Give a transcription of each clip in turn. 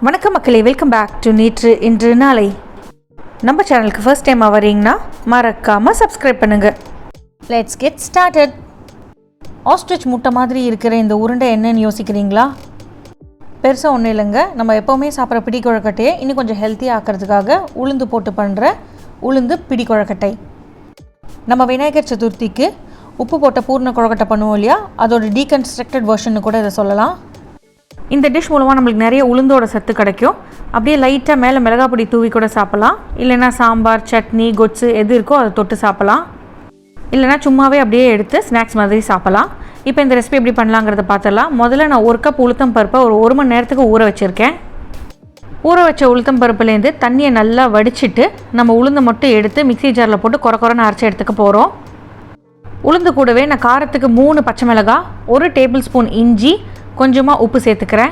வணக்கம் மக்களே, welcome back to நேற்று இன்று நாளை. நம்ம சேனலுக்கு ஃபர்ஸ்ட் டைம் வரீங்கன்னா மறக்காமல் சப்ஸ்கிரைப் பண்ணுங்கள். Let's get started. ஆஸ்ட்ரிச் முட்டை மாதிரி இருக்கிற இந்த உருண்டை என்னன்னு யோசிக்கிறீங்களா? பெருசாக ஒன்றும் இல்லைங்க. நம்ம எப்போவுமே சாப்பிட்ற பிடி கொழுக்கட்டையை இன்னும் கொஞ்சம் ஹெல்த்தியாக ஆக்கிறதுக்காக உளுந்து போட்டு பண்ணுற உளுந்து பிடி கொழுக்கட்டை. நம்ம விநாயகர் சதுர்த்திக்கு உப்பு போட்ட பூர்ண கொழுக்கட்டை பண்ணுவோம் இல்லையா, அதோட டீகன்ஸ்ட்ரக்டட் வெர்ஷன்னு கூட இதை சொல்லலாம். இந்த டிஷ் மூலமாக நம்மளுக்கு நிறைய உளுந்தோட சத்து கிடைக்கும். அப்படியே லைட்டாக மேலே மிளகாய் பொடி தூவி கூட சாப்பிட்லாம். இல்லைனா சாம்பார், சட்னி, கொட்ஸு எது இருக்கோ அதை தொட்டு சாப்பிட்லாம். இல்லைனா சும்மாவே அப்படியே எடுத்து ஸ்நாக்ஸ் மாதிரி சாப்பிட்லாம். இப்போ இந்த ரெசிபி எப்படி பண்ணலாங்கிறத பார்த்துடலாம். முதல்ல நான் 1 கப் உளுத்தம் பருப்பை ஒரு மணி நேரத்துக்கு ஊற வச்சுருக்கேன். ஊற வச்ச உளுத்தம் பருப்புலேருந்து தண்ணியை நல்லா வடிச்சிட்டு நம்ம உளுந்தை மட்டும் எடுத்து மிக்ஸி ஜாரில் போட்டு கொரன்னு அரைச்சி எடுத்துக்க போகிறோம். உளுந்து கூடவே நான் காரத்துக்கு 3 பச்சை மிளகாய், 1 டேபிள் ஸ்பூன் இஞ்சி, கொஞ்சமாக உப்பு சேர்த்துக்கிறேன்.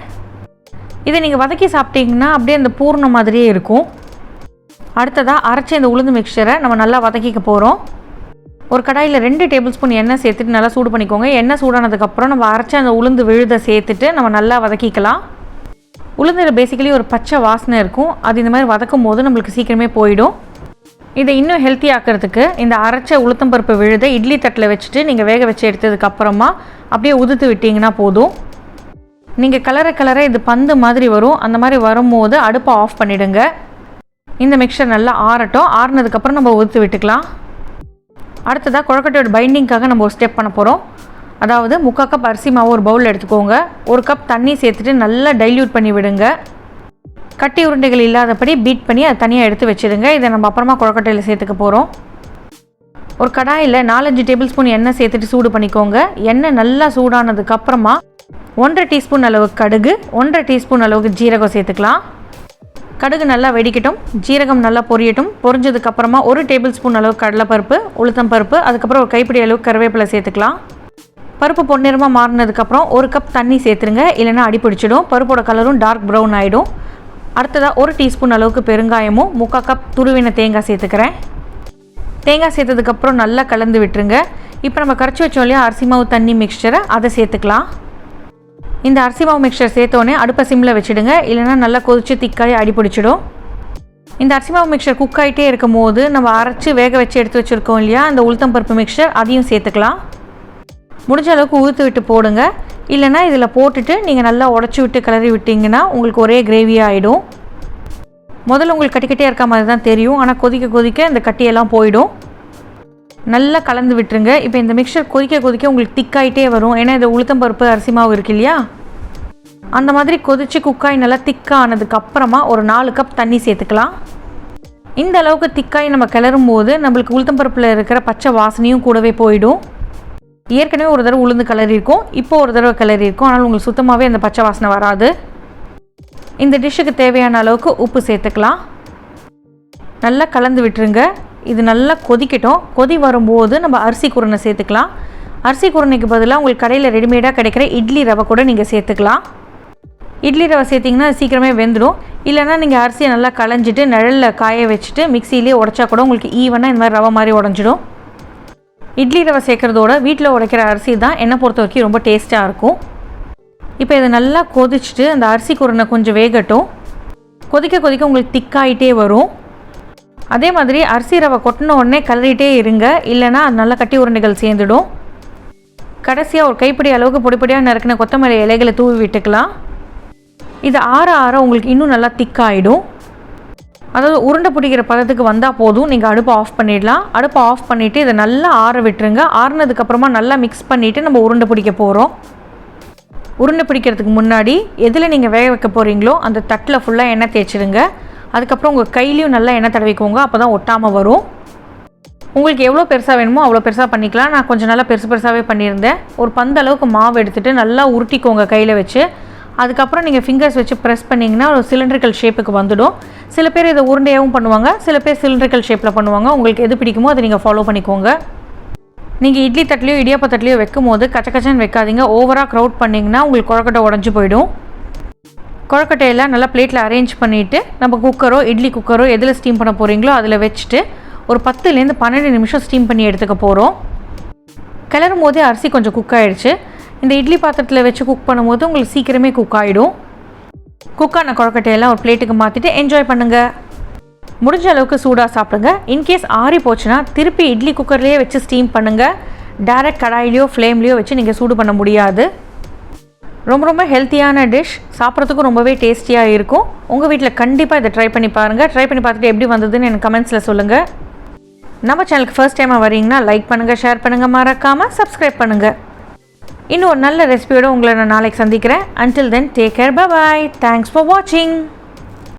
இதை நீங்கள் வதக்கி சாப்பிட்டீங்கன்னா அப்படியே அந்த பூர்ணம் மாதிரியே இருக்கும். அடுத்ததாக அரைச்சி இந்த உளுந்து மிக்சரை நம்ம நல்லா வதக்கிக்க போகிறோம். ஒரு கடாயில் 2 டேபிள் ஸ்பூன் எண்ணெய் சேர்த்துட்டு நல்லா சூடு பண்ணிக்கோங்க. எண்ணெய் சூடானதுக்கப்புறம் நம்ம அரைச்சி அந்த உளுந்து விழுதை சேர்த்துட்டு நம்ம நல்லா வதக்கிக்கலாம். உளுந்தில் பேசிக்கலி ஒரு பச்சை வாசனை இருக்கும். அது இந்த மாதிரி வதக்கும் போது நம்மளுக்கு சீக்கிரமே போயிடும். இதை இன்னும் ஹெல்த்தி ஆக்கிறதுக்கு இந்த அரைச்ச உளுத்தம்பருப்பு விழுதை இட்லி தட்டில் வச்சுட்டு நீங்கள் வேக வச்சு எடுத்ததுக்கப்புறமா அப்படியே உதுத்து விட்டிங்கன்னா போதும். நீங்கள் கலரை இது பந்து மாதிரி வரும். அந்த மாதிரி வரும்போது அடுப்பை ஆஃப் பண்ணிவிடுங்க. இந்த மிக்சர் நல்லா ஆறட்டும். ஆறுனதுக்கப்புறம் நம்ம உதுத்து விட்டுக்கலாம். அடுத்ததாக கொழுக்கட்டையோட பைண்டிங்காக நம்ம ஒரு ஸ்டெப் பண்ண போகிறோம். அதாவது 3/4 கப் அரிசி மாவு ஒரு பவுலில் எடுத்துக்கோங்க. 1 கப் தண்ணி சேர்த்துட்டு நல்லா டைல்யூட் பண்ணி விடுங்க. கட்டி உருண்டைகள் இல்லாதபடி பீட் பண்ணி அதை தனியாக எடுத்து வச்சுடுங்க. இதை நம்ம அப்புறமா கொழுக்கட்டையில் சேர்த்துக்க போகிறோம். ஒரு கடாயில் 4-5 டேபிள் ஸ்பூன் எண்ணெய் சேர்த்துட்டு சூடு பண்ணிக்கோங்க. எண்ணெய் நல்லா சூடானதுக்கப்புறமா 1/2 டீஸ்பூன் அளவுக்கு கடுகு, 1/2 டீஸ்பூன் அளவுக்கு ஜீரகம் சேர்த்துக்கலாம். கடுகு நல்லா வெடிக்கட்டும், ஜீரகம் நல்லா பொரியட்டும். பொரிஞ்சதுக்கப்புறமா 1 டேபிள் ஸ்பூன் அளவுக்கு கடலைப்பருப்பு, உளுத்தம் பருப்பு, அதுக்கப்புறம் ஒரு கைப்பிடி அளவுக்கு கருவேப்பிலை சேர்த்துக்கலாம். பருப்பு பொன்னிறமாக மாறினதுக்கப்புறம் 1 கப் தண்ணி சேர்த்துருங்க. இல்லைனா அடி பிடிச்சிடும். பருப்போட கலரும் டார்க் ப்ரௌன் ஆகிடும். அடுத்ததாக 1 டீஸ்பூன் அளவுக்கு பெருங்காயமும் 3/4 கப் துருவின தேங்காய் சேர்த்துக்கிறேன். தேங்காய் சேர்த்ததுக்கப்புறம் நல்லா கலந்து விட்டுருங்க. இப்போ நம்ம கரைச்சி வச்சோம் இல்லையா அரிசி மாவு தண்ணி மிக்சரை, அதை சேர்த்துக்கலாம். இந்த அரிசி மாவு மிக்சர் சேர்த்தோடனே அடுப்பை சிம்மில் வச்சுடுங்க. இல்லைனா நல்லா கொதித்து திக்காய் அடி பிடிச்சிடும். இந்த அரிசி மாவு மிக்சர் குக் ஆகிட்டே இருக்கும் போது நம்ம அரைச்சி வேக வச்சு எடுத்து வச்சுருக்கோம் இல்லையா அந்த உளுத்தம் பருப்பு மிக்சர், அதையும் சேர்த்துக்கலாம். முடிஞ்ச அளவுக்கு ஊற்று விட்டு போடுங்க. இல்லைனா இதில் போட்டுட்டு நீங்கள் நல்லா உடச்சி விட்டு கிளறி விட்டிங்கன்னா உங்களுக்கு ஒரே கிரேவியாக ஆகிடும். முதல்ல உங்களுக்கு கட்டியாக இருக்க மாதிரி தான் தெரியும். ஆனால் கொதிக்க இந்த கட்டியெல்லாம் போயிடும். நல்லா கலந்து விட்டுருங்க. இப்போ இந்த மிக்சர் கொதிக்க உங்களுக்கு திக்காயிட்டே வரும். ஏன்னா இது உளுத்தம் பருப்பு அரிசி மாவு இருக்கு இல்லையா, அந்த மாதிரி கொதித்து குக்காய் நல்லா திக்கானதுக்கப்புறமா ஒரு 4 கப் தண்ணி சேர்த்துக்கலாம். இந்த அளவுக்கு திக்காய் நம்ம கிளறும் போது நம்மளுக்கு உளுத்தம் பருப்பில் இருக்கிற பச்சை வாசனையும் கூடவே போயிடும். ஏற்கனவே ஒரு தடவை உளுந்து கிளறி இருக்கும், இப்போ ஒரு தடவை கிளறி இருக்கும். ஆனால் உங்களுக்கு சுத்தமாகவே அந்த பச்சை வாசனை வராது. இந்த டிஷ்ஷுக்கு தேவையான அளவுக்கு உப்பு சேர்த்துக்கலாம். நல்லா கலந்து விட்டுருங்க. இது நல்லா கொதிக்கட்டும். கொதி வரும்போது நம்ம அரிசி குருணை சேர்த்துக்கலாம். அரிசி குருணைக்கு பதிலாக உங்களுக்கு கடையில் ரெடிமேடாக கிடைக்கிற இட்லி ரவை கூட நீங்கள் சேர்த்துக்கலாம். இட்லி ரவை சேர்த்திங்கன்னா சீக்கிரமே வெந்துடும். இல்லைனா நீங்கள் அரிசியை நல்லா களைஞ்சிட்டு நிழலில் காய வச்சுட்டு மிக்சியிலே உடைச்சா கூட உங்களுக்கு ஈவனாக இந்த மாதிரி ரவை மாதிரி உடஞ்சிடும். இட்லி ரவை சேர்க்குறதோட வீட்டில் உடைக்கிற அரிசி தான் என்னை பொறுத்த வரைக்கும் ரொம்ப டேஸ்ட்டாக இருக்கும். இப்போ இதை நல்லா கொதிச்சுட்டு அந்த அரிசி குருணை கொஞ்சம் வேகட்டும். கொதிக்க உங்களுக்கு திக்காயிட்டே வரும். அதே மாதிரி அரிசி ரவை கொட்டின உடனே கிளறிட்டே இருங்க. இல்லைனா அது நல்லா கட்டி உருண்டைகள் சேர்ந்துடும். கடைசியாக ஒரு கைப்பிடி அளவுக்கு பொடியாக நறுக்கின கொத்தமல்லி இலைகளை தூவி விட்டுக்கலாம். இது ஆற உங்களுக்கு இன்னும் நல்லா திக்காயிடும். அதாவது உருண்டை பிடிக்கிற பதத்துக்கு வந்தால் போதும். நீங்கள் அடுப்பை ஆஃப் பண்ணிடலாம். அடுப்பை ஆஃப் பண்ணிவிட்டு இதை நல்லா ஆற விட்டுருங்க. ஆறுனதுக்கப்புறமா நல்லா மிக்ஸ் பண்ணிவிட்டு நம்ம உருண்டை பிடிக்க போகிறோம். உருண்டை பிடிக்கிறதுக்கு முன்னாடி எதில் நீங்கள் வேக வைக்க போகிறீங்களோ அந்த தட்டில் ஃபுல்லாக எண்ணெய் தேய்ச்சிடுங்க. அதுக்கப்புறம் உங்கள் கையிலையும் நல்லா எண்ணெய் தடவிக்கோங்க. அப்போ தான் ஒட்டாமல் வரும். உங்களுக்கு எவ்வளோ பெருசாக வேணுமோ அவ்வளோ பெருசாக பண்ணிக்கலாம். நான் கொஞ்சம் நல்லா பெருசாகவே பண்ணியிருந்தேன். ஒரு பந்து அளவுக்கு மாவு எடுத்துகிட்டு நல்லா உருட்டிக்கோங்க கையில் வச்சு. அதுக்கப்புறம் நீங்கள் ஃபிங்கர்ஸ் வச்சு ப்ரெஸ் பண்ணிங்கன்னா ஒரு சிலிண்ட்ரிக்கல் ஷேப்புக்கு வந்துடும். சில பேர் இதை உருண்டையாகவும் பண்ணுவாங்க, சில பேர் சிலிண்ட்ரிக்கல் ஷேப்பில் பண்ணுவாங்க. உங்களுக்கு எது பிடிக்குமோ அதை நீங்கள் ஃபாலோ பண்ணிக்கோங்க. நீங்கள் இட்லி தட்டிலையோ இடியாப்ப தட்டிலையோ வைக்கும் போது கச்சன்னு வைக்காதீங்க. ஓவராக க்ரௌட் பண்ணிங்கன்னா உங்களுக்கு கொழுக்கட்டை உடஞ்சி போயிடும். கொழுக்கட்டையெல்லாம் நல்லா பிளேட்டில் அரேஞ்ச் பண்ணிவிட்டு நம்ம குக்கரோ இட்லி குக்கரோ எதில் ஸ்டீம் பண்ண போகிறீங்களோ அதில் வச்சுட்டு ஒரு 10லேருந்து 12 நிமிஷம் ஸ்டீம் பண்ணி எடுத்துக்க போகிறோம். கிளறும் போதே அரிசி கொஞ்சம் குக் ஆகிடுச்சு. இந்த இட்லி பாத்திரத்தில் வச்சு குக் பண்ணும்போது உங்களுக்கு சீக்கிரமே குக் ஆகிடும். குக்கான கொழுக்கட்டையெல்லாம் ஒரு பிளேட்டுக்கு மாற்றிட்டு என்ஜாய் பண்ணுங்கள். முடிஞ்ச அளவுக்கு சூடாக சாப்பிடுங்க. இன்கேஸ் ஆறி போச்சுன்னா திருப்பி இட்லி குக்கர்லேயே வச்சு ஸ்டீம் பண்ணுங்கள். டைரக்ட் கடாயிலையோ ஃப்ளேம்லேயோ வச்சு நீங்கள் சூடு பண்ண முடியாது. ரொம்ப ரொம்ப ஹெல்த்தியான டிஷ், சாப்பிட்றதுக்கும் ரொம்பவே டேஸ்டியாக இருக்கும். உங்கள் வீட்டில் கண்டிப்பாக இதை ட்ரை பண்ணி பாருங்கள். ட்ரை பண்ணி பார்த்துட்டு எப்படி வந்ததுன்னு எனக்கு கமெண்ட்ஸில் சொல்லுங்கள். நம்ம சேனலுக்கு ஃபர்ஸ்ட் டைமாக வரீங்கன்னா லைக் பண்ணுங்கள், ஷேர் பண்ணுங்கள், மறக்காமல் சப்ஸ்கிரைப் பண்ணுங்கள். இன்னும் ஒரு நல்ல ரெசிபியோடு உங்களை நான் நாளைக்கு சந்திக்கிறேன். Until then, take care, bye bye. Thanks for watching.